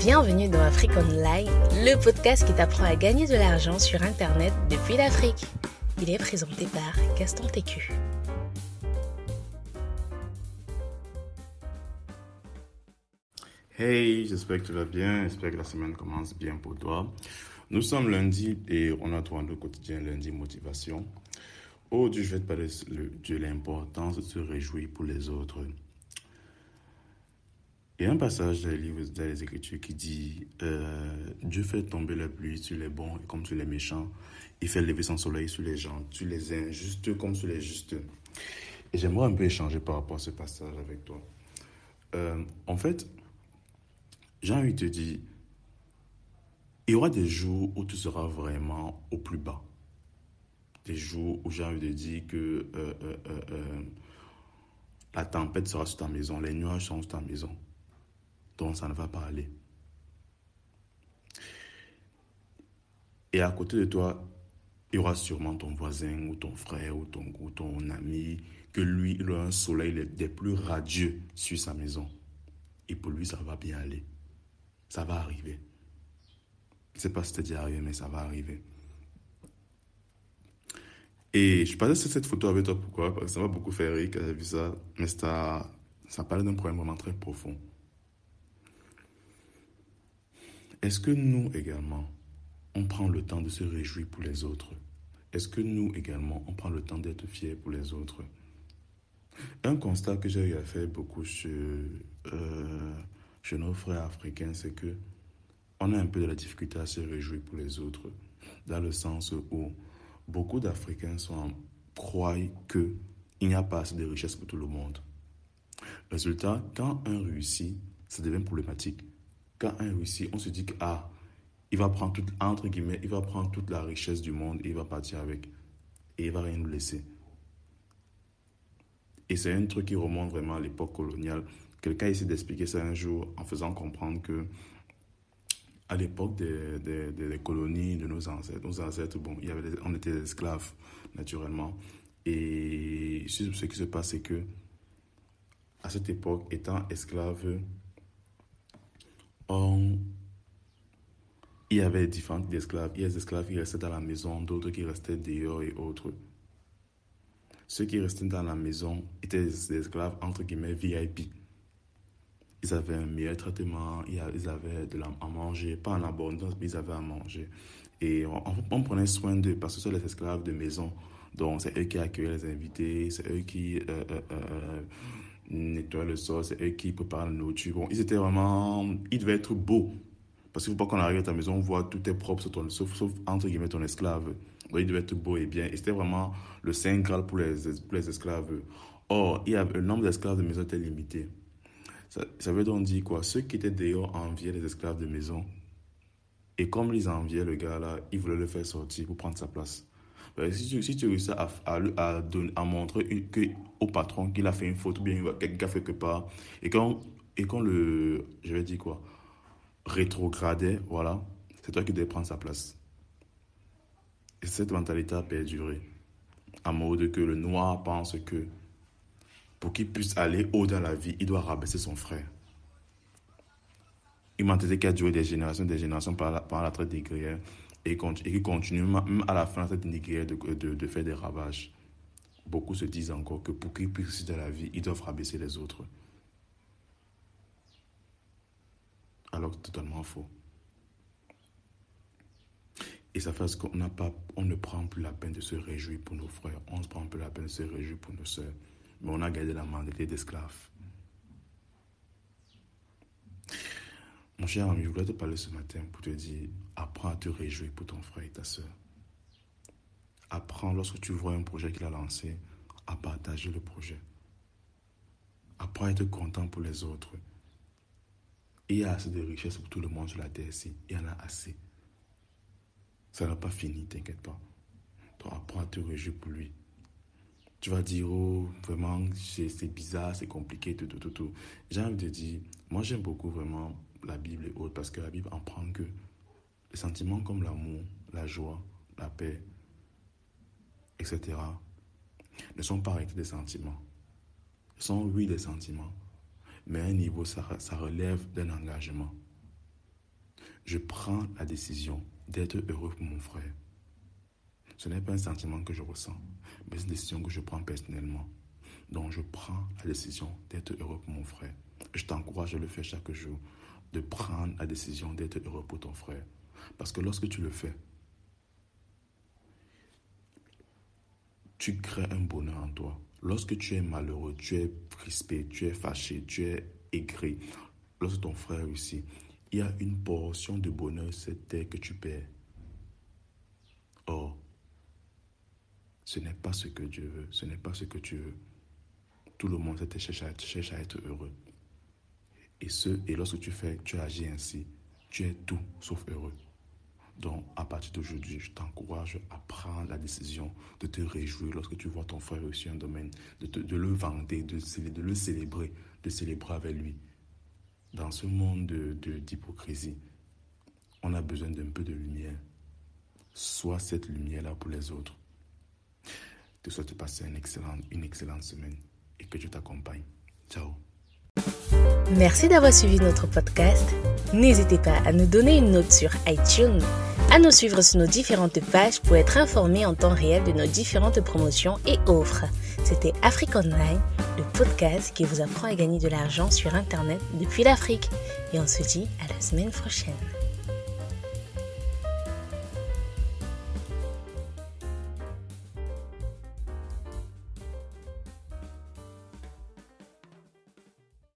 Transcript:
Bienvenue dans Afrique Online, le podcast qui t'apprend à gagner de l'argent sur Internet depuis l'Afrique. Il est présenté par Gaston Técu. Hey, j'espère que tu vas bien, j'espère que la semaine commence bien pour toi. Nous sommes lundi et on a trouvé le quotidien lundi motivation. Aujourd'hui, je vais te parler de l'importance de se réjouir pour les autres. Il y a un passage dans les livres, dans les Écritures qui dit Dieu fait tomber la pluie sur les bons et comme sur les méchants. Il fait lever son soleil sur les gens, sur les injustes comme sur les justes. Et j'aimerais un peu échanger par rapport à ce passage avec toi. En fait, j'ai envie de te dire, il y aura des jours où tu seras vraiment au plus bas. Des jours où j'ai envie de dire que la tempête sera sur ta maison, les nuages sont sur ta maison. Donc ça ne va pas aller. Et à côté de toi, il y aura sûrement ton voisin ou ton frère ou ton ami, que lui, il a un soleil des plus radieux sur sa maison. Et pour lui, ça va bien aller. Ça va arriver. Je ne sais pas si c'est déjà arrivé, mais ça va arriver. Et je parlais de cette photo avec toi, pourquoi? Parce que ça m'a beaucoup fait rire quand j'ai vu ça. Mais ça parlait d'un problème vraiment très profond. Est-ce que nous également, on prend le temps de se réjouir pour les autres? Est-ce que nous également, on prend le temps d'être fiers pour les autres? Un constat que j'ai eu à faire beaucoup chez nos frères africains, c'est que on a un peu de la difficulté à se réjouir pour les autres, dans le sens où beaucoup d'Africains croient qu'il n'y a pas assez de richesse pour tout le monde. Résultat, quand un réussit, ça devient problématique. Quand un réussit, on se dit que il va prendre il va prendre toute la richesse du monde et il va partir avec. Et il va rien nous laisser. Et c'est un truc qui remonte vraiment à l'époque coloniale. Quelqu'un essaie d'expliquer ça un jour en faisant comprendre que à l'époque des colonies de nos ancêtres, bon, on était des esclaves, naturellement. Et ce qui se passe, c'est que à cette époque, étant esclave, il y avait différents esclaves. Il y a des esclaves qui restaient dans la maison, d'autres qui restaient dehors et autres. Ceux qui restaient dans la maison étaient des esclaves, entre guillemets, VIP. Ils avaient un meilleur traitement, ils avaient à manger, pas en abondance, mais ils avaient à manger. Et on prenait soin d'eux parce que ce sont les esclaves de maison. Donc, c'est eux qui accueillaient les invités, c'est eux qui nettoyaient le sol, c'est eux qui préparaient la nourriture. Bon, ils devaient être beaux. Parce qu'il ne faut pas qu'on arrive à ta maison, on voit tout est propre, sauf entre guillemets ton esclave. Donc, il devait être beau et bien. Et c'était vraiment le Saint Graal pour les esclaves. Or, le nombre d'esclaves de maison était limité. Ça veut donc dire quoi? Ceux qui étaient dehors enviaient les esclaves de maison. Et comme ils enviaient le gars là, ils voulaient le faire sortir pour prendre sa place. Si tu réussis à montrer au patron qu'il a fait une faute ou bien quelqu'un fait quelque part, et quand je vais dire quoi, rétrogradait, voilà, c'est toi qui devais prendre sa place. Et cette mentalité a perduré. En mode que le noir pense que pour qu'il puisse aller haut dans la vie, il doit rabaisser son frère. Une mentalité qui a duré des générations par la traite négrière et qui continue même à la fin de cette négrière de faire des ravages. Beaucoup se disent encore que pour qu'ils puissent réussir dans la vie, ils doivent rabaisser les autres. Alors que c'est totalement faux. Et ça fait qu'on ne prend plus la peine de se réjouir pour nos frères. On ne prend plus la peine de se réjouir pour nos sœurs. Mais on a gardé la mentalité d'esclave. Mon cher ami, je voulais te parler ce matin pour te dire, apprends à te réjouir pour ton frère et ta sœur. Apprends, lorsque tu vois un projet qu'il a lancé, à partager le projet. Apprends à être content pour les autres. Et il y a assez de richesses pour tout le monde sur la terre ici. Il y en a assez. Ça n'a pas fini, t'inquiète pas. Donc apprends à te réjouir pour lui. Tu vas dire, oh, vraiment, c'est bizarre, c'est compliqué, tout. J'ai envie de dire, moi j'aime beaucoup vraiment la Bible et autres, parce que la Bible apprend que les sentiments comme l'amour, la joie, la paix, etc., ne sont pas arrêtés des sentiments. Ce sont, oui, des sentiments, mais à un niveau, ça relève d'un engagement. Je prends la décision d'être heureux pour mon frère. Ce n'est pas un sentiment que je ressens, mais c'est une décision que je prends personnellement. Donc, je prends la décision d'être heureux pour mon frère. Je t'encourage à le faire chaque jour, de prendre la décision d'être heureux pour ton frère. Parce que lorsque tu le fais, tu crées un bonheur en toi. Lorsque tu es malheureux, tu es crispé, tu es fâché, tu es aigri, lorsque ton frère réussit, il y a une portion de bonheur sur cette terre que tu perds. Or, ce n'est pas ce que Dieu veut, ce n'est pas ce que tu veux. Tout le monde cherche à être heureux. Et lorsque tu agis ainsi, tu es tout sauf heureux. Donc, à partir d'aujourd'hui, je t'encourage à prendre la décision de te réjouir lorsque tu vois ton frère réussir un domaine, de le vanter, de le célébrer, de célébrer avec lui. Dans ce monde d'hypocrisie, on a besoin d'un peu de lumière. Sois cette lumière-là pour les autres. Je te souhaite de passer une excellente semaine et que Dieu t'accompagne. Ciao. Merci d'avoir suivi notre podcast. N'hésitez pas à nous donner une note sur iTunes, à nous suivre sur nos différentes pages pour être informé en temps réel de nos différentes promotions et offres. C'était Afrique Online, le podcast qui vous apprend à gagner de l'argent sur Internet depuis l'Afrique. Et on se dit à la semaine prochaine.